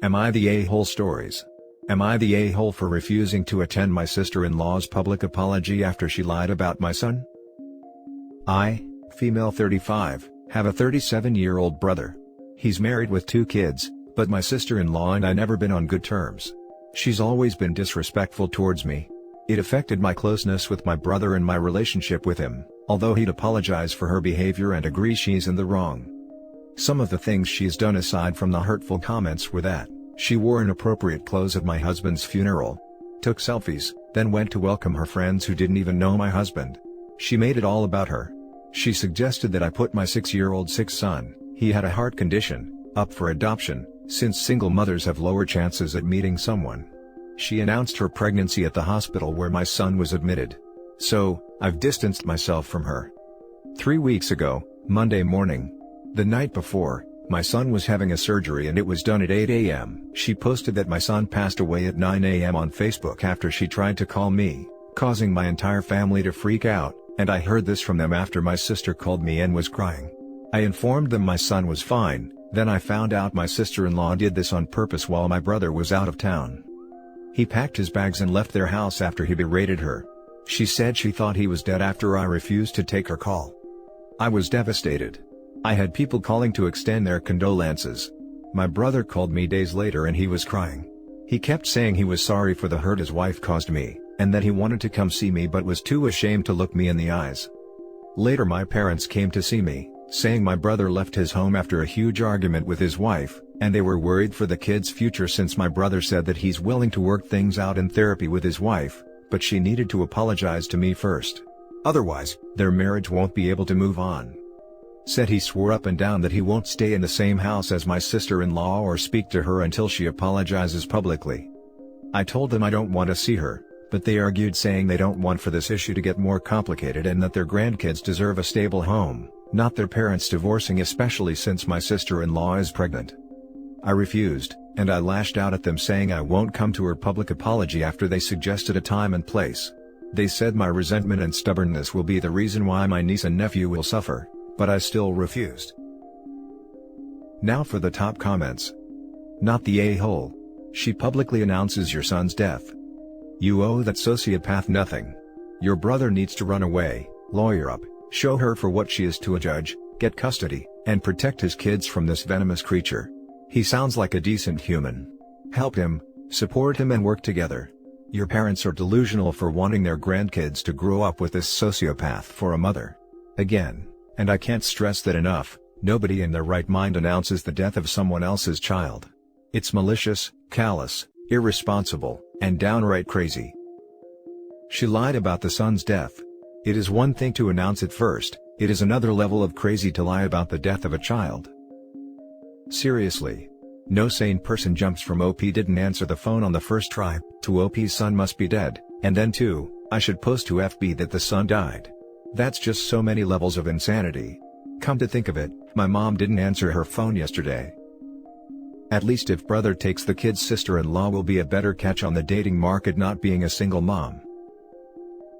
Am I the a-hole stories? Am I the a-hole for refusing to attend my sister-in-law's public apology after she lied about my son? I, female 35, have a 37-year-old brother. He's married with 2 kids, but my sister-in-law and I never been on good terms. She's always been disrespectful towards me. It affected my closeness with my brother and my relationship with him, although he'd apologize for her behavior and agree she's in the wrong. Some of the things she's done aside from the hurtful comments were that she wore inappropriate clothes at my husband's funeral, took selfies, then went to welcome her friends who didn't even know my husband. She made it all about her. She suggested that I put my 6-year-old sick son, he had a heart condition, up for adoption, since single mothers have lower chances at meeting someone. She announced her pregnancy at the hospital where my son was admitted. So, I've distanced myself from her. 3 weeks ago, Monday morning, the night before, my son was having a surgery and it was done at 8 a.m. She posted that my son passed away at 9 a.m. on Facebook after she tried to call me, causing my entire family to freak out, and I heard this from them after my sister called me and was crying. I informed them my son was fine, then I found out my sister-in-law did this on purpose while my brother was out of town. He packed his bags and left their house after he berated her. She said she thought he was dead after I refused to take her call. I was devastated. I had people calling to extend their condolences. My brother called me days later and he was crying. He kept saying he was sorry for the hurt his wife caused me, and that he wanted to come see me but was too ashamed to look me in the eyes. Later my parents came to see me, saying my brother left his home after a huge argument with his wife, and they were worried for the kids' future since my brother said that he's willing to work things out in therapy with his wife, but she needed to apologize to me first. Otherwise, their marriage won't be able to move on. Said he swore up and down that he won't stay in the same house as my sister-in-law or speak to her until she apologizes publicly. I told them I don't want to see her, but they argued saying they don't want for this issue to get more complicated and that their grandkids deserve a stable home, not their parents divorcing, especially since my sister-in-law is pregnant. I refused, and I lashed out at them saying I won't come to her public apology after they suggested a time and place. They said my resentment and stubbornness will be the reason why my niece and nephew will suffer, but I still refused. Now for the top comments. Not the a-hole. She publicly announces your son's death. You owe that sociopath nothing. Your brother needs to run away, lawyer up, show her for what she is to a judge, get custody, and protect his kids from this venomous creature. He sounds like a decent human. Help him, support him and work together. Your parents are delusional for wanting their grandkids to grow up with this sociopath for a mother. Again, and I can't stress that enough, nobody in their right mind announces the death of someone else's child. It's malicious, callous, irresponsible, and downright crazy. She lied about the son's death. It is one thing to announce it first, it is another level of crazy to lie about the death of a child. Seriously. No sane person jumps from OP didn't answer the phone on the first try, to OP's son must be dead, and then to, I should post to FB that the son died. That's just so many levels of insanity. Come to think of it, my mom didn't answer her phone yesterday. At least if brother takes the kid's sister-in-law will be a better catch on the dating market not being a single mom.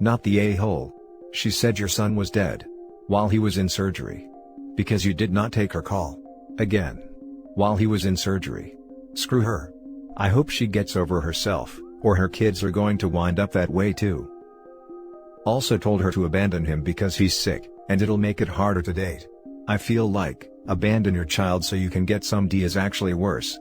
Not the a-hole. She said your son was dead. While he was in surgery. Because you did not take her call. Again. While he was in surgery. Screw her. I hope she gets over herself, or her kids are going to wind up that way too. Also told her to abandon him because he's sick, and it'll make it harder to date. I feel like, abandon your child so you can get some D is actually worse.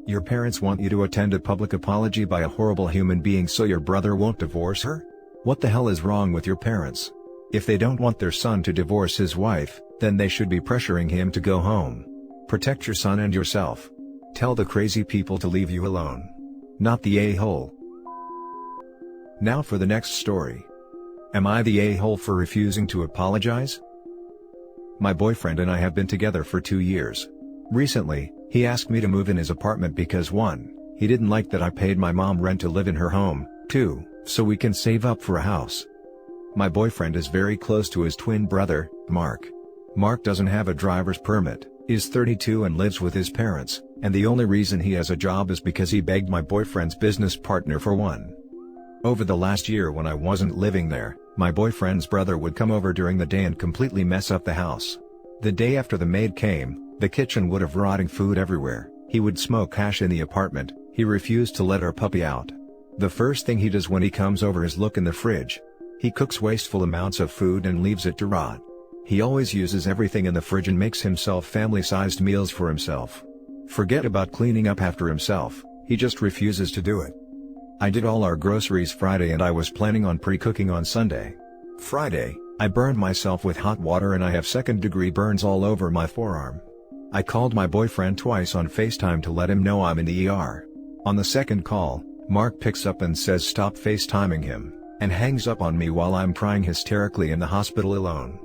Your parents want you to attend a public apology by a horrible human being so your brother won't divorce her? What the hell is wrong with your parents? If they don't want their son to divorce his wife, then they should be pressuring him to go home. Protect your son and yourself. Tell the crazy people to leave you alone. Not the a-hole. Now for the next story. Am I the a-hole for refusing to apologize? My boyfriend and I have been together for 2 years. Recently, he asked me to move in his apartment because 1, he didn't like that I paid my mom rent to live in her home, 2, so we can save up for a house. My boyfriend is very close to his twin brother, Mark. Mark doesn't have a driver's permit, is 32 and lives with his parents, and the only reason he has a job is because he begged my boyfriend's business partner for one. Over the last year when I wasn't living there, my boyfriend's brother would come over during the day and completely mess up the house. The day after the maid came, the kitchen would have rotting food everywhere. He would smoke hash in the apartment. He refused to let our puppy out. The first thing he does when he comes over is look in the fridge. He cooks wasteful amounts of food and leaves it to rot. He always uses everything in the fridge and makes himself family-sized meals for himself. Forget about cleaning up after himself, he just refuses to do it. I did all our groceries Friday and I was planning on pre-cooking on Sunday. Friday, I burned myself with hot water and I have second-degree burns all over my forearm. I called my boyfriend twice on FaceTime to let him know I'm in the ER. On the second call, Mark picks up and says stop FaceTiming him, and hangs up on me while I'm crying hysterically in the hospital alone.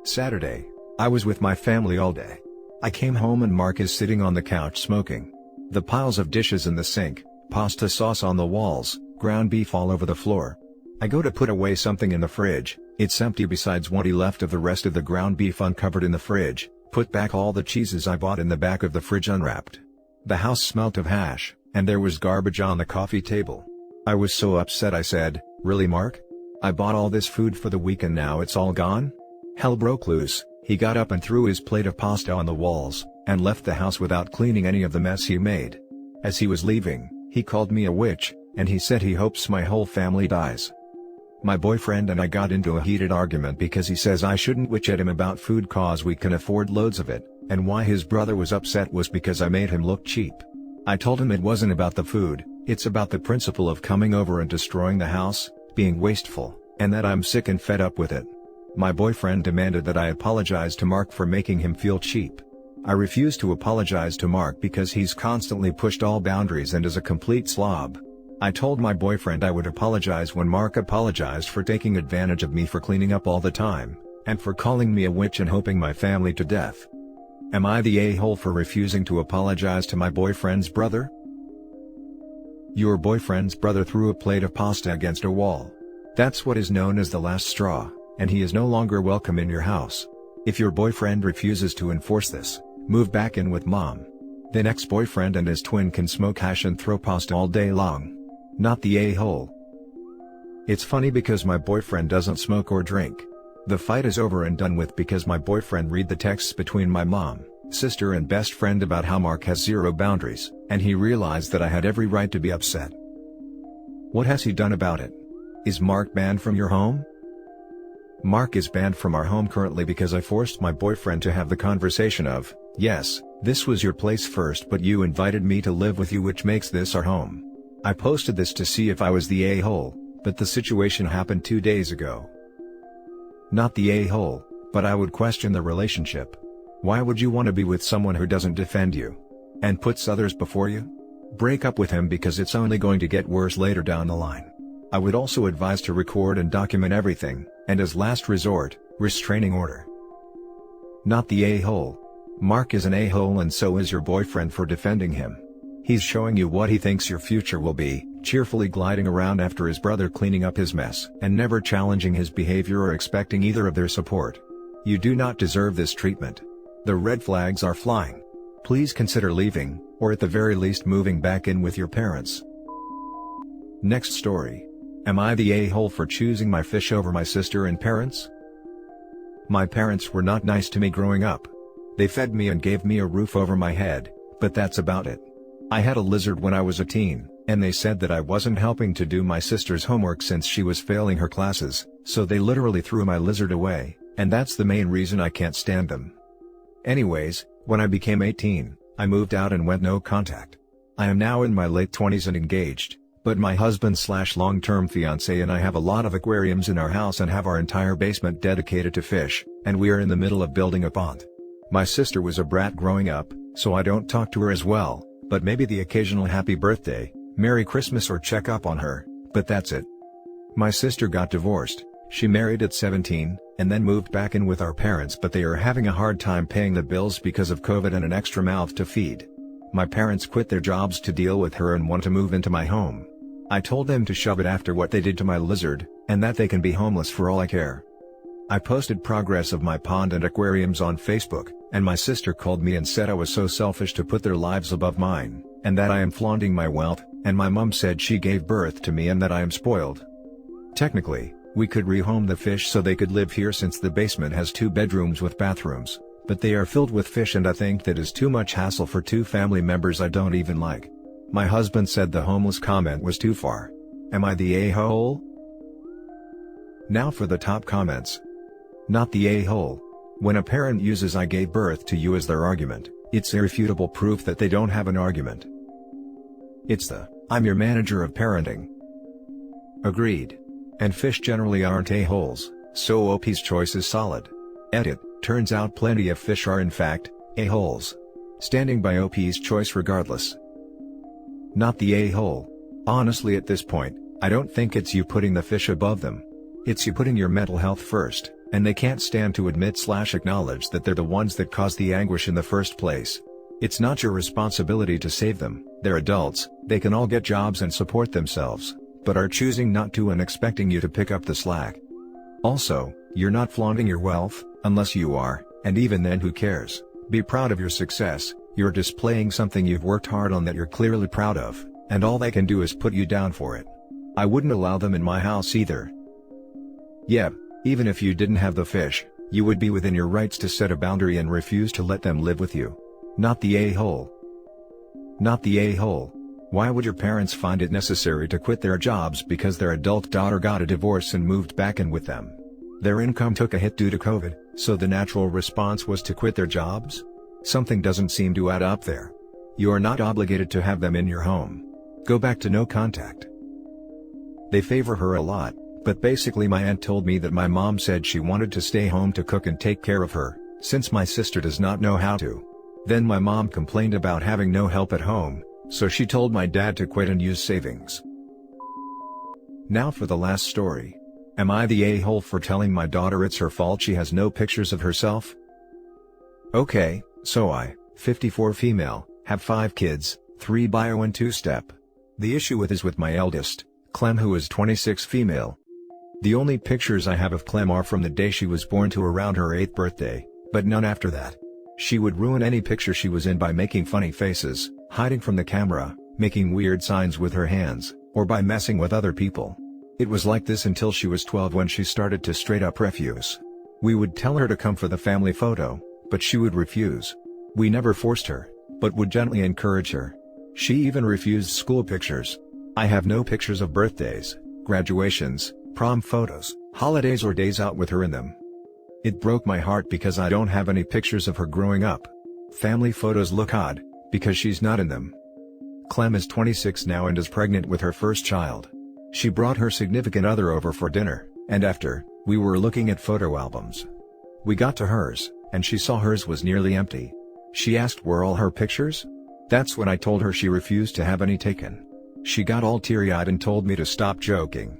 Saturday, I was with my family all day. I came home and Mark is sitting on the couch smoking. The piles of dishes in the sink, pasta sauce on the walls, ground beef all over the floor. I go to put away something in the fridge, it's empty besides what he left of the rest of the ground beef uncovered in the fridge, put back all the cheeses I bought in the back of the fridge unwrapped. The house smelt of hash, and there was garbage on the coffee table. I was so upset I said, "Really, Mark? I bought all this food for the week and now it's all gone?" Hell broke loose. He got up and threw his plate of pasta on the walls, and left the house without cleaning any of the mess he made. As he was leaving, he called me a witch, and he said he hopes my whole family dies. My boyfriend and I got into a heated argument because he says I shouldn't witch at him about food cause we can afford loads of it, and why his brother was upset was because I made him look cheap. I told him it wasn't about the food, it's about the principle of coming over and destroying the house, being wasteful, and that I'm sick and fed up with it. My boyfriend demanded that I apologize to Mark for making him feel cheap. I refused to apologize to Mark because he's constantly pushed all boundaries and is a complete slob. I told my boyfriend I would apologize when Mark apologized for taking advantage of me for cleaning up all the time, and for calling me a witch and hoping my family to death. Am I the a-hole for refusing to apologize to my boyfriend's brother? Your boyfriend's brother threw a plate of pasta against a wall. That's what is known as the last straw, and he is no longer welcome in your house. If your boyfriend refuses to enforce this, move back in with mom. Then ex-boyfriend and his twin can smoke hash and throw pasta all day long. Not the a-hole. It's funny because my boyfriend doesn't smoke or drink. The fight is over and done with because my boyfriend read the texts between my mom, sister and best friend about how Mark has zero boundaries, and he realized that I had every right to be upset. What has he done about it? Is Mark banned from your home? Mark is banned from our home currently because I forced my boyfriend to have the conversation of, yes, this was your place first but you invited me to live with you which makes this our home. I posted this to see if I was the a-hole, but the situation happened 2 days ago. Not the a-hole, but I would question the relationship. Why would you want to be with someone who doesn't defend you? And puts others before you? Break up with him because it's only going to get worse later down the line. I would also advise to record and document everything, and as last resort, restraining order. Not the a-hole. Mark is an a-hole and so is your boyfriend for defending him. He's showing you what he thinks your future will be, cheerfully gliding around after his brother cleaning up his mess and never challenging his behavior or expecting either of their support. You do not deserve this treatment. The red flags are flying. Please consider leaving, or at the very least moving back in with your parents. Next story. Am I the a-hole for choosing my fish over my sister and parents? My parents were not nice to me growing up. They fed me and gave me a roof over my head, but that's about it. I had a lizard when I was a teen, and they said that I wasn't helping to do my sister's homework since she was failing her classes, so they literally threw my lizard away, and that's the main reason I can't stand them. Anyways, when I became 18, I moved out and went no contact. I am now in my late 20s and engaged, but my husband/long-term fiancé and I have a lot of aquariums in our house and have our entire basement dedicated to fish, and we are in the middle of building a pond. My sister was a brat growing up, so I don't talk to her as well, but maybe the occasional happy birthday, Merry Christmas or check up on her, but that's it. My sister got divorced, she married at 17, and then moved back in with our parents but they are having a hard time paying the bills because of COVID and an extra mouth to feed. My parents quit their jobs to deal with her and want to move into my home. I told them to shove it after what they did to my lizard, and that they can be homeless for all I care. I posted progress of my pond and aquariums on Facebook, and my sister called me and said I was so selfish to put their lives above mine, and that I am flaunting my wealth, and my mom said she gave birth to me and that I am spoiled. Technically, we could rehome the fish so they could live here since the basement has 2 bedrooms with bathrooms, but they are filled with fish and I think that is too much hassle for two family members I don't even like. My husband said the homeless comment was too far. Am I the a-hole? Now for the top comments. Not the a-hole. When a parent uses "I gave birth to you" as their argument, it's irrefutable proof that they don't have an argument. It's the "I'm your manager of parenting." Agreed. And fish generally aren't a-holes, so OP's choice is solid. Edit, turns out plenty of fish are in fact a-holes. Standing by OP's choice regardless. Not the a-hole. Honestly, at this point, I don't think it's you putting the fish above them. It's you putting your mental health first, and they can't stand to admit/acknowledge that they're the ones that caused the anguish in the first place. It's not your responsibility to save them. They're adults, they can all get jobs and support themselves, but are choosing not to and expecting you to pick up the slack. Also, you're not flaunting your wealth, unless you are, and even then who cares? Be proud of your success. You're displaying something you've worked hard on that you're clearly proud of, and all they can do is put you down for it. I wouldn't allow them in my house either. Yeah, even if you didn't have the fish, you would be within your rights to set a boundary and refuse to let them live with you. Not the a-hole. Not the a-hole. Why would your parents find it necessary to quit their jobs because their adult daughter got a divorce and moved back in with them? Their income took a hit due to COVID, so the natural response was to quit their jobs? Something doesn't seem to add up there. You are not obligated to have them in your home. Go back to no contact. They favor her a lot, but basically my aunt told me that my mom said she wanted to stay home to cook and take care of her, since my sister does not know how to. Then my mom complained about having no help at home, so she told my dad to quit and use savings. Now for the last story. Am I the a-hole for telling my daughter it's her fault she has no pictures of herself? Okay, so I, 54 female, have 5 kids, 3 bio and 2 step. The issue is with my eldest, Clem, who is 26 female. The only pictures I have of Clem are from the day she was born to around her 8th birthday, but none after that. She would ruin any picture she was in by making funny faces, hiding from the camera, making weird signs with her hands, or by messing with other people. It was like this until she was 12 when she started to straight up refuse. We would tell her to come for the family photo, but she would refuse. We never forced her, but would gently encourage her. She even refused school pictures. I have no pictures of birthdays, graduations, prom photos, holidays or days out with her in them. It broke my heart because I don't have any pictures of her growing up. Family photos look odd, because she's not in them. Clem is 26 now and is pregnant with her first child. She brought her significant other over for dinner, and after, we were looking at photo albums. We got to hers, and she saw hers was nearly empty. She asked where all her pictures? That's when I told her she refused to have any taken. She got all teary-eyed and told me to stop joking.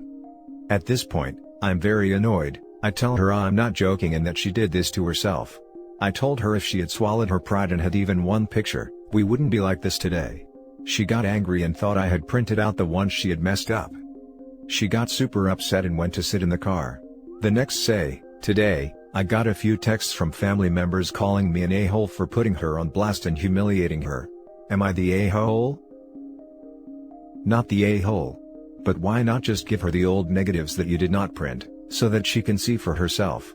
At this point, I'm very annoyed. I tell her I'm not joking and that she did this to herself. I told her if she had swallowed her pride and had even one picture, we wouldn't be like this today. She got angry and thought I had printed out the ones she had messed up. She got super upset and went to sit in the car. The next today, I got a few texts from family members calling me an a-hole for putting her on blast and humiliating her. Am I the a-hole? Not the a-hole. But why not just give her the old negatives that you did not print, so that she can see for herself?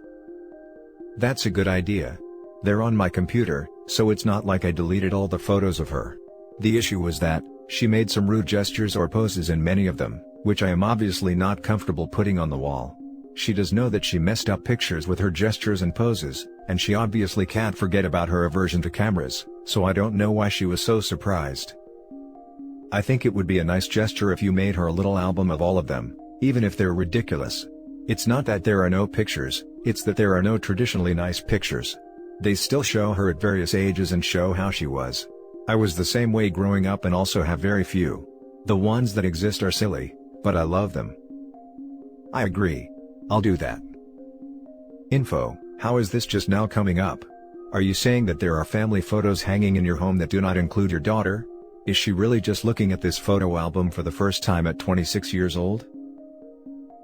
That's a good idea. They're on my computer, so it's not like I deleted all the photos of her. The issue was that, she made some rude gestures or poses in many of them, which I am obviously not comfortable putting on the wall. She does know that she messed up pictures with her gestures and poses, and she obviously can't forget about her aversion to cameras, so I don't know why she was so surprised. I think it would be a nice gesture if you made her a little album of all of them, even if they're ridiculous. It's not that there are no pictures, it's that there are no traditionally nice pictures. They still show her at various ages and show how she was. I was the same way growing up and also have very few. The ones that exist are silly, but I love them. I agree. I'll do that. Info: how is this just now coming up? Are you saying that there are family photos hanging in your home that do not include your daughter? Is she really just looking at this photo album for the first time at 26 years old?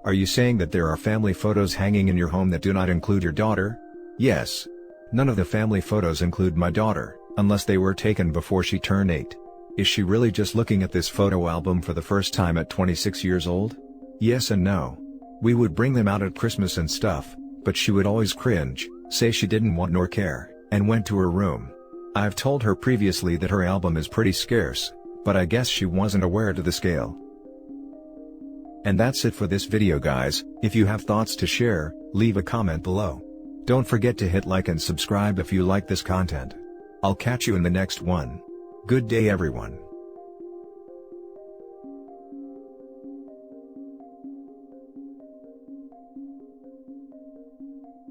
Are you saying that there are family photos hanging in your home that do not include your daughter? Yes. None of the family photos include my daughter, unless they were taken before she turned 8. Is she really just looking at this photo album for the first time at 26 years old? Yes and no. We would bring them out at Christmas and stuff, but she would always cringe, say she didn't want nor care, and went to her room. I've told her previously that her album is pretty scarce, but I guess she wasn't aware to the scale. And that's it for this video guys. If you have thoughts to share, leave a comment below. Don't forget to hit like and subscribe if you like this content. I'll catch you in the next one. Good day everyone.